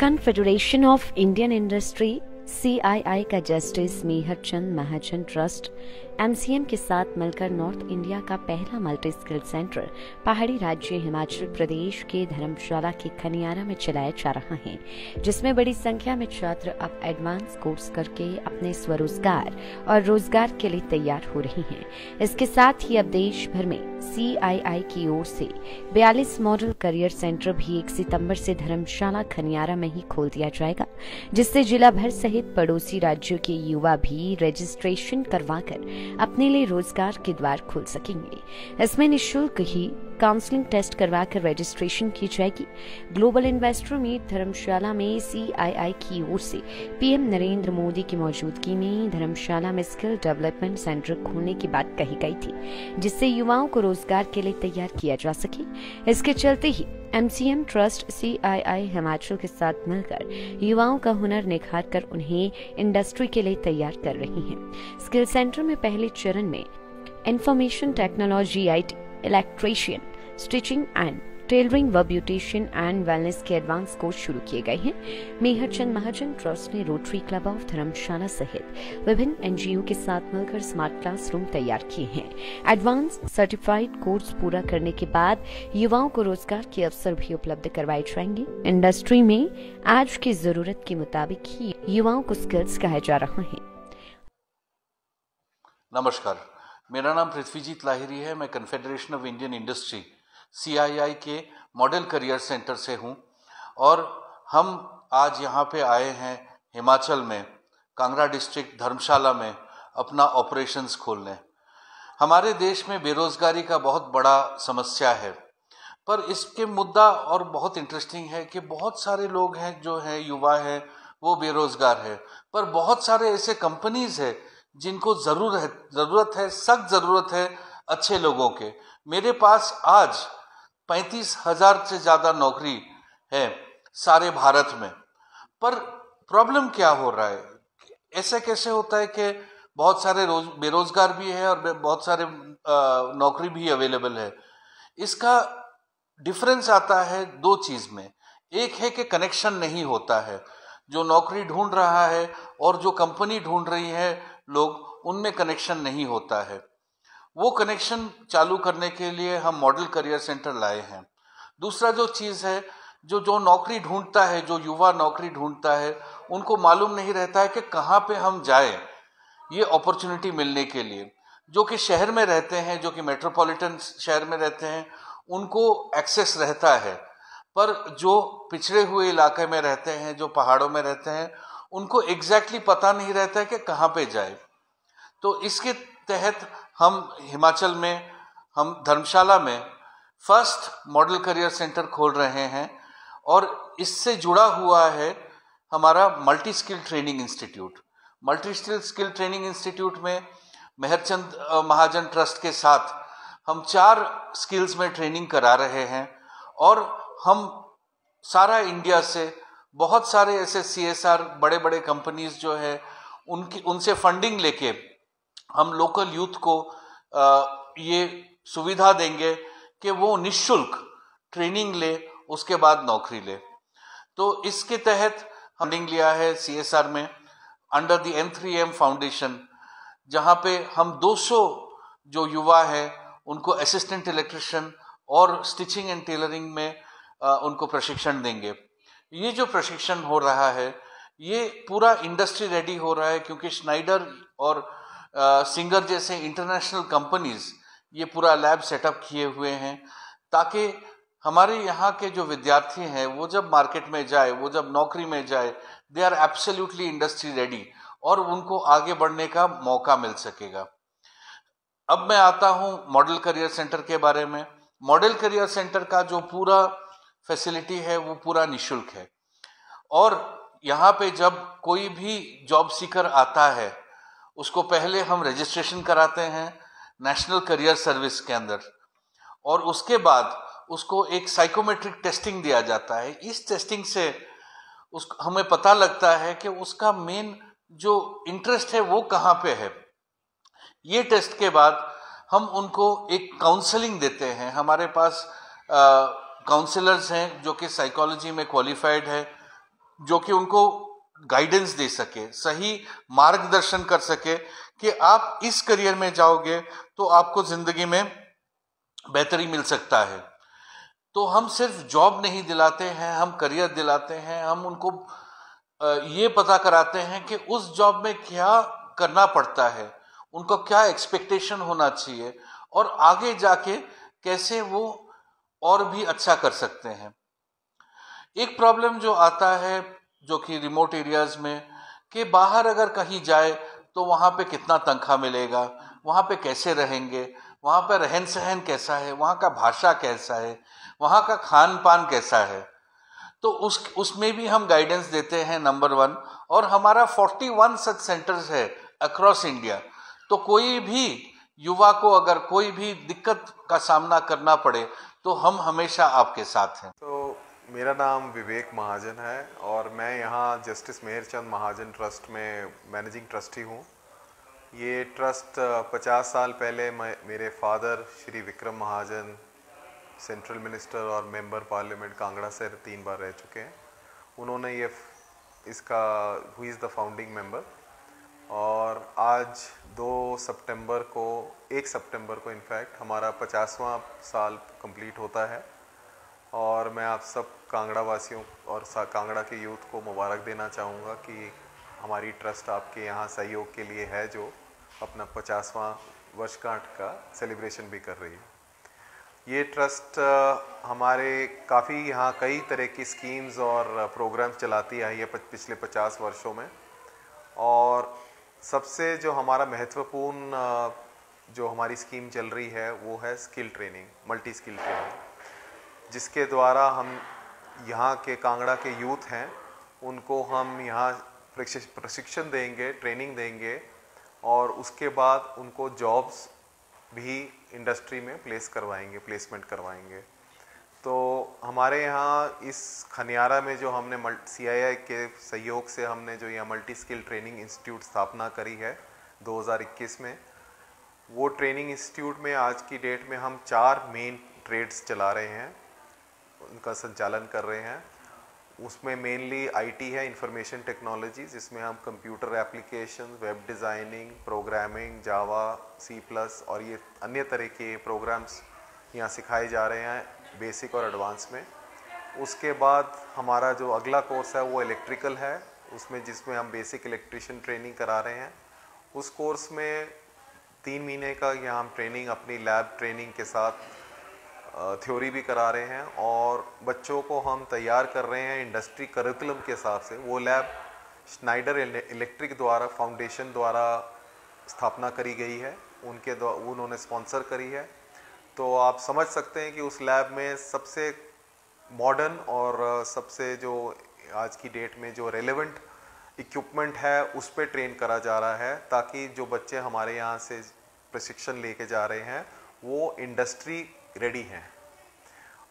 Confederation of Indian industry CII का justice Mehr Chand महाजन trust MCM के साथ मिलकर नॉर्थ इंडिया का पहला मल्टी स्किल सेंटर पहाड़ी राज्य हिमाचल प्रदेश के धर्मशाला के खनियारा में चलाया जा रहा है, जिसमें बड़ी संख्या में छात्र अब एडवांस कोर्स करके अपने स्वरोजगार और रोजगार के लिए तैयार हो रहे हैं। इसके साथ ही अब देश भर में CII की ओर से 42 मॉडल करियर सेंटर भी 1 सितंबर से धर्मशाला खनियारा में ही खोल दिया जाएगा, जिससे जिला भर सहित पड़ोसी राज्यों के युवा भी रजिस्ट्रेशन करवाकर अपने लिए रोजगार के द्वार खोल सकेंगे। इसमें निःशुल्क ही काउंसलिंग टेस्ट करवाकर रजिस्ट्रेशन की जाएगी। ग्लोबल इन्वेस्टर मीट धर्मशाला में CII की ओर से PM नरेंद्र मोदी की मौजूदगी में धर्मशाला में स्किल डेवलपमेंट सेंटर खोलने की बात कही गई थी, जिससे युवाओं को रोजगार के लिए तैयार किया जा सके। इसके चलते ही MCM ट्रस्ट CII हिमाचल के साथ मिलकर युवाओं का हुनर निखार कर उन्हें इंडस्ट्री के लिए तैयार कर रही हैं। स्किल सेंटर में पहले चरण में information technology, IT, electrician, stitching and tailoring व ब्यूटिशियन एंड वेलनेस के एडवांस कोर्स शुरू किए गए हैं। मेहरचंद महाजन ट्रस्ट ने रोटरी क्लब ऑफ धर्मशाला सहित विभिन्न NGO के साथ मिलकर स्मार्ट क्लासरूम तैयार किए हैं। एडवांस सर्टिफाइड कोर्स पूरा करने के बाद युवाओं को रोजगार के अवसर भी उपलब्ध करवाए जाएंगे। इंडस्ट्री में आज की जरूरत के मुताबिक ही युवाओं को स्किल्स कहा जा रहा है। नमस्कार, मेरा नाम पृथ्वीजीत लाहिरी है। मैं confederation of Indian industry CII के मॉडल करियर सेंटर से हूं और हम आज यहां पे आए हैं हिमाचल में कांगड़ा डिस्ट्रिक्ट धर्मशाला में अपना ऑपरेशंस खोलने। हमारे देश में बेरोजगारी का बहुत बड़ा समस्या है, पर इसके मुद्दा और बहुत इंटरेस्टिंग है कि बहुत सारे लोग हैं जो हैं युवा हैं वो बेरोजगार है, पर बहुत सारे ऐसे कंपनीज है जिनको जरूरत है, सख्त जरूरत है अच्छे लोगों के। मेरे पास आज 35,000 से ज्यादा नौकरी है सारे भारत में, पर प्रॉब्लम क्या हो रहा है? ऐसे कैसे होता है कि बहुत सारे बेरोजगार भी है और बहुत सारे नौकरी भी अवेलेबल है? इसका डिफरेंस आता है दो चीज में। एक है कि कनेक्शन नहीं होता है, जो नौकरी ढूंढ रहा है और जो कंपनी ढूंढ रही है लोग, उनमें कनेक्शन नहीं होता है। वो कनेक्शन चालू करने के लिए हम मॉडल करियर सेंटर लाए हैं। दूसरा जो चीज है, जो नौकरी ढूंढता है, जो युवा नौकरी ढूंढता है, उनको मालूम नहीं रहता है कि कहाँ पे हम जाए ये अपॉर्चुनिटी मिलने के लिए। जो कि शहर में रहते हैं, जो कि मेट्रोपॉलिटन शहर में रहते हैं, उनको एक्सेस रहता है, पर जो पिछड़े हुए इलाके में रहते हैं, जो पहाड़ों में रहते हैं, उनको एग्जैक्टली पता नहीं रहता है कि कहाँ पे जाए। तो इसके तहत हम हिमाचल में, हम धर्मशाला में फर्स्ट मॉडल करियर सेंटर खोल रहे हैं और इससे जुड़ा हुआ है हमारा multi skill training institute. Multi skill training institute में मेहरचंद महाजन ट्रस्ट के साथ हम 4 स्किल्स में ट्रेनिंग करा रहे हैं और हम सारा इंडिया से बहुत सारे ऐसे CSR बड़े बड़े कंपनीज जो है उनसे फंडिंग लेके हम लोकल यूथ को ये सुविधा देंगे कि वो निःशुल्क ट्रेनिंग ले, उसके बाद नौकरी ले। तो इसके तहत फंडिंग लिया है CSR में अंडर द M3M फाउंडेशन, जहां पे हम 200 जो युवा है उनको असिस्टेंट इलेक्ट्रिशियन और स्टिचिंग एंड टेलरिंग में उनको प्रशिक्षण देंगे। ये जो प्रशिक्षण हो रहा है ये पूरा इंडस्ट्री रेडी हो रहा है, क्योंकि स्नाइडर और सिंगर जैसे इंटरनेशनल कंपनीज ये पूरा लैब सेटअप किए हुए हैं, ताकि हमारे यहाँ के जो विद्यार्थी हैं वो जब मार्केट में जाए, वो जब नौकरी में जाए, they are absolutely industry ready और उनको आगे बढ़ने का मौका मिल सकेगा। अब मैं आता हूँ मॉडल करियर सेंटर के बारे में। मॉडल करियर सेंटर का जो पूरा फैसिलिटी है वो पूरा निःशुल्क है और यहाँ पे जब कोई भी जॉब सीकर आता है उसको पहले हम रजिस्ट्रेशन कराते हैं नेशनल करियर सर्विस के अंदर और उसके बाद उसको एक साइकोमेट्रिक टेस्टिंग दिया जाता है। इस टेस्टिंग से हमें पता लगता है कि उसका मेन जो इंटरेस्ट है वो कहाँ पे है। ये टेस्ट के बाद हम उनको एक काउंसलिंग देते हैं। हमारे पास काउंसलर्स हैं जो कि साइकोलॉजी में क्वालिफाइड है, जो कि उनको गाइडेंस दे सके, सही मार्गदर्शन कर सके कि आप इस करियर में जाओगे तो आपको जिंदगी में बेहतरी मिल सकता है। तो हम सिर्फ जॉब नहीं दिलाते हैं, हम करियर दिलाते हैं। हम उनको ये पता कराते हैं कि उस जॉब में क्या करना पड़ता है, उनको क्या एक्सपेक्टेशन होना चाहिए और आगे जाके कैसे वो और भी अच्छा कर सकते हैं। एक प्रॉब्लम जो आता है जो कि रिमोट एरियाज में, कि बाहर अगर कहीं जाए तो वहाँ पे कितना तनख्वाह मिलेगा, वहाँ पे कैसे रहेंगे, वहाँ पे रहन सहन कैसा है, वहाँ का भाषा कैसा है, वहाँ का खान पान कैसा है। तो उसमें भी हम गाइडेंस देते हैं नंबर 1। और हमारा 41 सच सेंटर्स है अक्रॉस इंडिया। तो कोई भी युवा को अगर कोई भी दिक्कत का सामना करना पड़े तो हम हमेशा आपके साथ हैं। तो मेरा नाम विवेक महाजन है और मैं यहाँ जस्टिस मेहरचंद महाजन ट्रस्ट में मैनेजिंग ट्रस्टी हूँ। ये ट्रस्ट 50 साल पहले मेरे फादर श्री विक्रम महाजन सेंट्रल मिनिस्टर और मेंबर पार्लियामेंट कांगड़ा से 3 बार रह चुके हैं। उन्होंने ये इसका who is the founding member. और आज 1 सितंबर को इनफैक्ट हमारा 50वां साल कंप्लीट होता है। और मैं आप सब कांगड़ा वासियों और कांगड़ा के यूथ को मुबारक देना चाहूँगा कि हमारी ट्रस्ट आपके यहाँ सहयोग के लिए है, जो अपना 50वां वर्षगांठ का सेलिब्रेशन भी कर रही है। ये ट्रस्ट हमारे काफ़ी यहाँ कई तरह की स्कीम्स और प्रोग्राम्स चलाती आई है पिछले 50 वर्षों में। और सबसे जो हमारा महत्वपूर्ण जो हमारी स्कीम चल रही है वो है skill training, multi skill training, जिसके द्वारा हम यहाँ के कांगड़ा के यूथ हैं उनको हम यहाँ प्रशिक्षण देंगे, ट्रेनिंग देंगे और उसके बाद उनको जॉब्स भी इंडस्ट्री में प्लेसमेंट करवाएंगे। तो हमारे यहाँ इस खनियारा में जो हमने CII के सहयोग से हमने जो यहाँ मल्टी स्किल ट्रेनिंग इंस्टीट्यूट स्थापना करी है 2021 में, वो ट्रेनिंग इंस्टीट्यूट में आज की डेट में हम 4 मेन ट्रेड्स चला रहे हैं, उनका संचालन कर रहे हैं। उसमें मेनली IT है, इंफॉर्मेशन टेक्नोलॉजी, जिसमें हम computer application, web designing, programming, Java, C+ और ये अन्य तरह के प्रोग्राम्स यहाँ सिखाए जा रहे हैं बेसिक और एडवांस में। उसके बाद हमारा जो अगला कोर्स है वो इलेक्ट्रिकल है, जिसमें हम बेसिक इलेक्ट्रिशियन ट्रेनिंग करा रहे हैं। उस कोर्स में 3 महीने का यहाँ हम ट्रेनिंग अपनी लैब ट्रेनिंग के साथ थ्योरी भी करा रहे हैं और बच्चों को हम तैयार कर रहे हैं इंडस्ट्री करिकुलम के हिसाब से। वो लैब स्नाइडर इलेक्ट्रिक द्वारा फाउंडेशन द्वारा स्थापना करी गई है, उन्होंने स्पॉन्सर करी है। तो आप समझ सकते हैं कि उस लैब में सबसे मॉडर्न और सबसे जो आज की डेट में जो रेलेवेंट इक्विपमेंट है उस पर ट्रेन करा जा रहा है, ताकि जो बच्चे हमारे यहाँ से प्रशिक्षण लेके जा रहे हैं वो इंडस्ट्री रेडी हैं।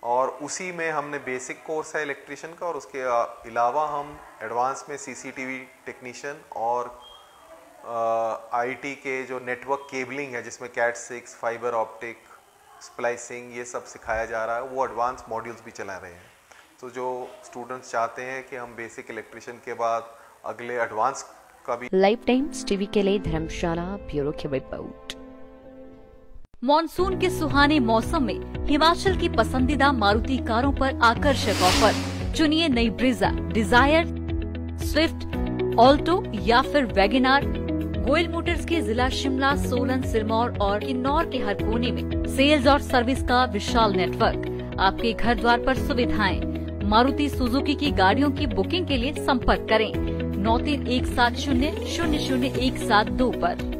और उसी में हमने बेसिक कोर्स है इलेक्ट्रिशियन का और उसके अलावा हम एडवांस में CCTV टेक्नीशियन और IT के जो नेटवर्क केबलिंग है जिसमें Cat 6, फाइबर ऑप्टिक, स्प्लाइसिंग, ये सब सिखाया जा रहा है। वो एडवांस मॉड्यूल्स भी चला रहे हैं। तो जो स्टूडेंट्स चाहते हैं कि हम बेसिक इलेक्ट्रिशियन के बाद अगले एडवांस का भी। लाइफ टाइम्स टीवी के लिए धर्मशाला ब्यूरो की रिपोर्ट। मॉनसून के सुहाने मौसम में हिमाचल की पसंदीदा मारुति कारों पर आकर्षक ऑफर। चुनिए नई ब्रीजा, डिजायर, स्विफ्ट, ऑल्टो या फिर वैगनार। गोयल मोटर्स के जिला शिमला, सोलन, सिरमौर और किन्नौर के हर कोने में सेल्स और सर्विस का विशाल नेटवर्क। आपके घर द्वार पर सुविधाएं। मारुति सुजुकी की गाड़ियों की बुकिंग के लिए संपर्क करें 9317000172 पर।